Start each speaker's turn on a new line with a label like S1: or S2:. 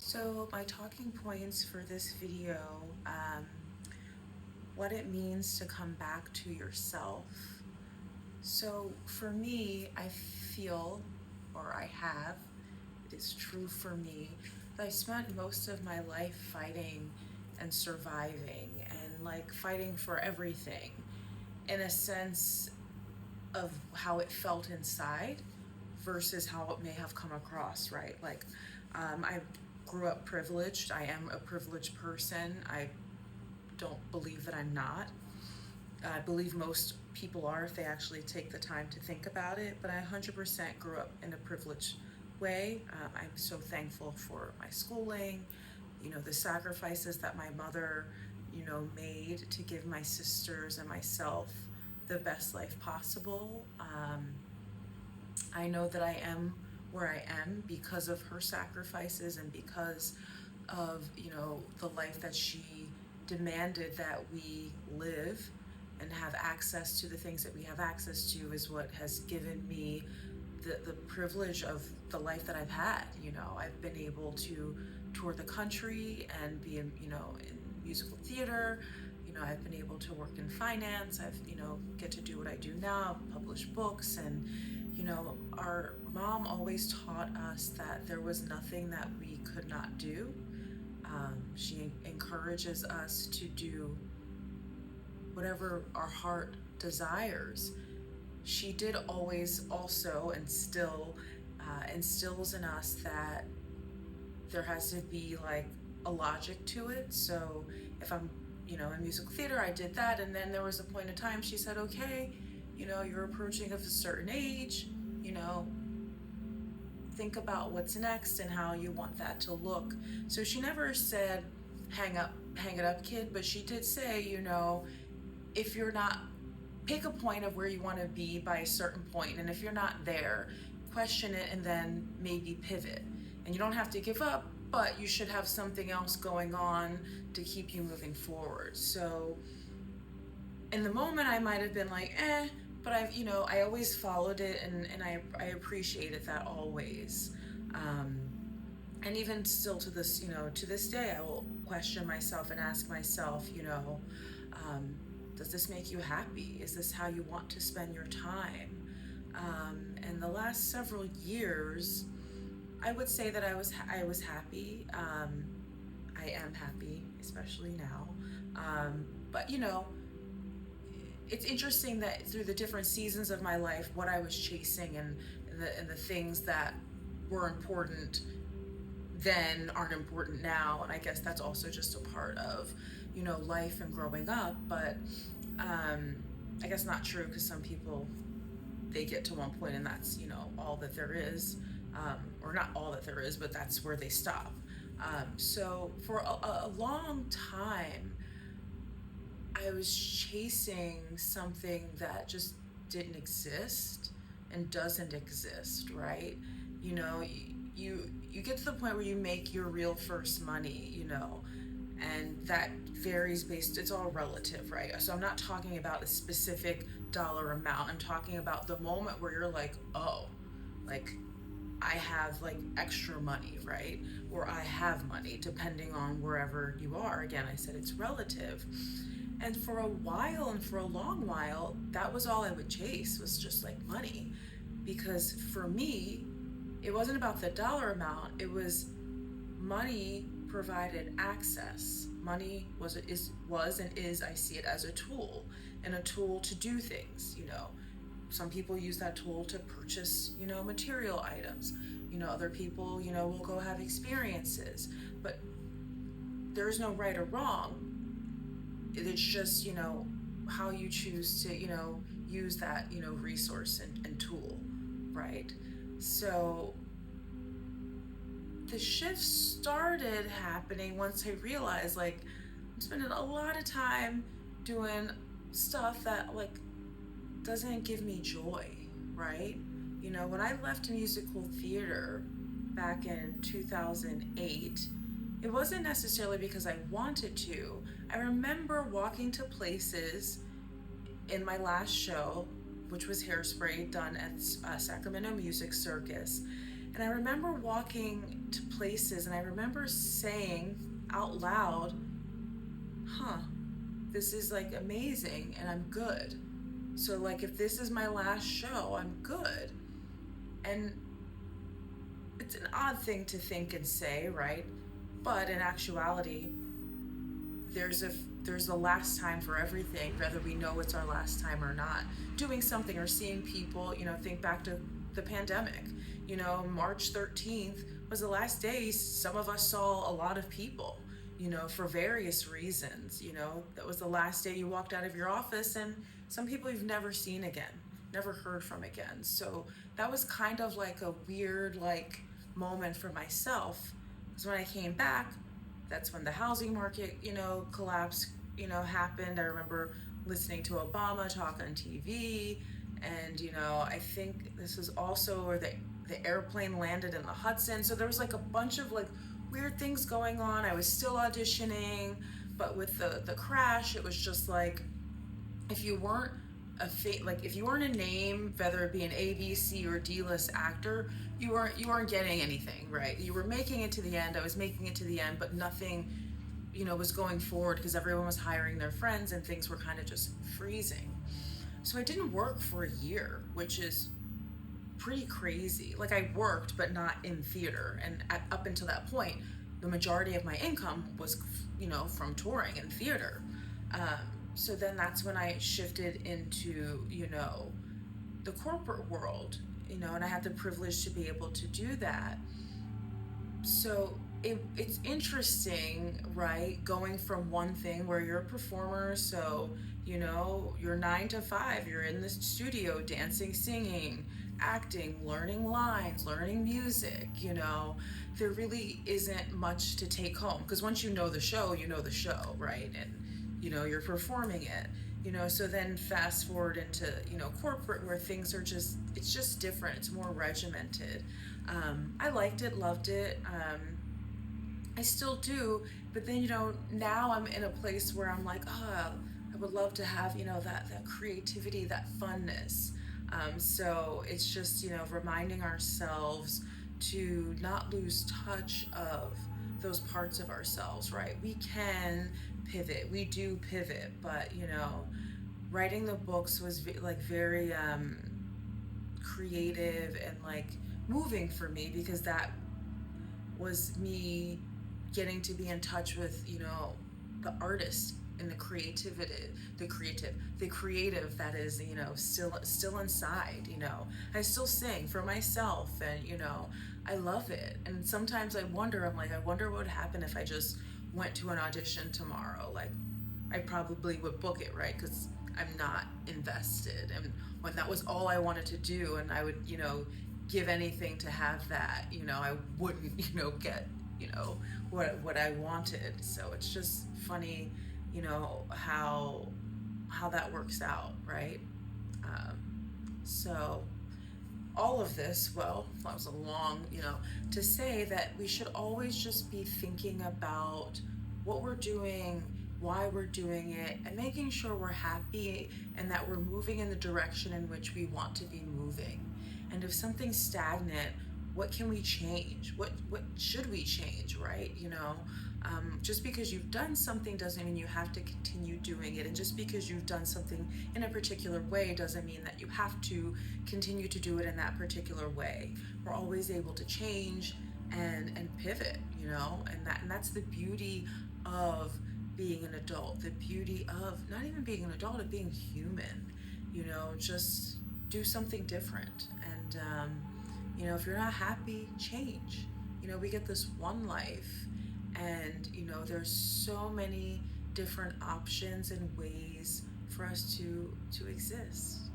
S1: So my talking points for this video, what it means to come back to yourself. So for me, I feel, or I have, it is true for me, that I spent most of my life fighting and surviving and like fighting for everything in a sense of how it felt inside versus how it may have come across, right? I grew up privileged. I am a privileged person. I don't believe that I'm not. I believe most people are if they actually take the time to think about it, but I 100% grew up in a privileged way. I'm so thankful for my schooling, the sacrifices that my mother, made to give my sisters and myself the best life possible. I know that I am where I am because of her sacrifices and because of, the life that she demanded that we live and have access to the things that we have access to is what has given me the privilege of the life that I've had. I've been able to tour the country and be in musical theater. I've been able to work in finance. I've, get to do what I do now, publish books. And, our mom always taught us that there was nothing that we could not do. She encourages us to do whatever our heart desires. She did always also and still instills in us that there has to be like a logic to it. So if I'm, in musical theater, I did that, and then there was a point in time she said, okay, you're approaching of a certain age, think about what's next and how you want that to look. So she never said, hang it up, kid, but she did say, if you're not, pick a point of where you want to be by a certain point, and if you're not there, question it and then maybe pivot. And you don't have to give up, but you should have something else going on to keep you moving forward. So in the moment I might have been like, but I always followed it, and I appreciated that always. And even still to this, to this day, I will question myself and ask myself, does this make you happy? Is this how you want to spend your time? And the last several years, I would say that I was happy. I am happy, especially now. But it's interesting that through the different seasons of my life, what I was chasing and the things that were important then aren't important now. And I guess that's also just a part of, life and growing up. But I guess not true, because some people, they get to one point and that's, all that there is. Or not all that there is, but that's where they stop. So for a long time, I was chasing something that just didn't exist and doesn't exist, right? You get to the point where you make your real first money, and that varies it's all relative, right? So I'm not talking about a specific dollar amount. I'm talking about the moment where you're like, oh, like I have like extra money, right? Or I have money, depending on wherever you are. Again, I said it's relative. And for a while, and for a long while, that was all I would chase, was just like money. Because for me, it wasn't about the dollar amount, it was money provided access. Money was and is, I see it as a tool, and a tool to do things. Some people use that tool to purchase, material items. Other people, will go have experiences. But there's no right or wrong. It's just, how you choose to, use that, resource and tool, right? So the shift started happening once I realized, like, I'm spending a lot of time doing stuff that, like, doesn't give me joy, right? When I left musical theater back in 2008, it wasn't necessarily because I wanted to. I remember walking to places in my last show, which was Hairspray, done at Sacramento Music Circus. And I remember walking to places and I remember saying out loud, huh, this is like amazing and I'm good. So, like, if this is my last show, I'm good. And it's an odd thing to think and say, right? But in actuality, there's a there's a last time for everything, whether we know it's our last time or not. Doing something or seeing people, think back to the pandemic. March 13th was the last day some of us saw a lot of people, for various reasons. That was the last day you walked out of your office, and some people you've never seen again, never heard from again. So that was kind of like a weird, like, moment for myself. Because when I came back, that's when the housing market, collapse, happened. I remember listening to Obama talk on TV, and I think this was also where the airplane landed in the Hudson. So there was like a bunch of like weird things going on. I was still auditioning, but with the crash, it was just like, if you weren't if you weren't a name, whether it be an A, B, C, or D-list actor, you weren't getting anything, right? You were making it to the end. I was making it to the end, but nothing, was going forward because everyone was hiring their friends and things were kind of just freezing. So I didn't work for a year, which is pretty crazy. Like, I worked, but not in theater. And up until that point, the majority of my income was, from touring and theater. So then that's when I shifted into, the corporate world, and I had the privilege to be able to do that. So it's interesting, right? Going from one thing where you're a performer, so, you're 9 to 5, you're in the studio dancing, singing, acting, learning lines, learning music, there really isn't much to take home. Because once you know the show, right? And, you're performing it, so then fast forward into, corporate, where things are it's just different. It's more regimented. I liked it, loved it. I still do, but then, now I'm in a place where I'm like, I would love to have, that creativity, that funness. So it's just, reminding ourselves to not lose touch of those parts of ourselves, right? We can pivot, we do pivot, but, writing the books was very creative and like moving for me, because that was me getting to be in touch with, the artist and the creative that is, still inside. I still sing for myself, and, I love it. And sometimes I wonder what would happen if I just went to an audition tomorrow. Like, I probably would book it, right? Because I'm not invested. And when that was all I wanted to do, and I would, give anything to have that, I wouldn't, get, what I wanted. So it's just funny, how that works out, right? So all of this, well, that was a long, to say that we should always just be thinking about what we're doing, why we're doing it, and making sure we're happy and that we're moving in the direction in which we want to be moving. And if something's stagnant, what can we change? What should we change, right? Just because you've done something doesn't mean you have to continue doing it. And just because you've done something in a particular way doesn't mean that you have to continue to do it in that particular way. We're always able to change and pivot, and that's the beauty of being an adult, the beauty of not even being an adult, of being human, just do something different. And, if you're not happy, change. We get this one life, and, there's so many different options and ways for us to exist.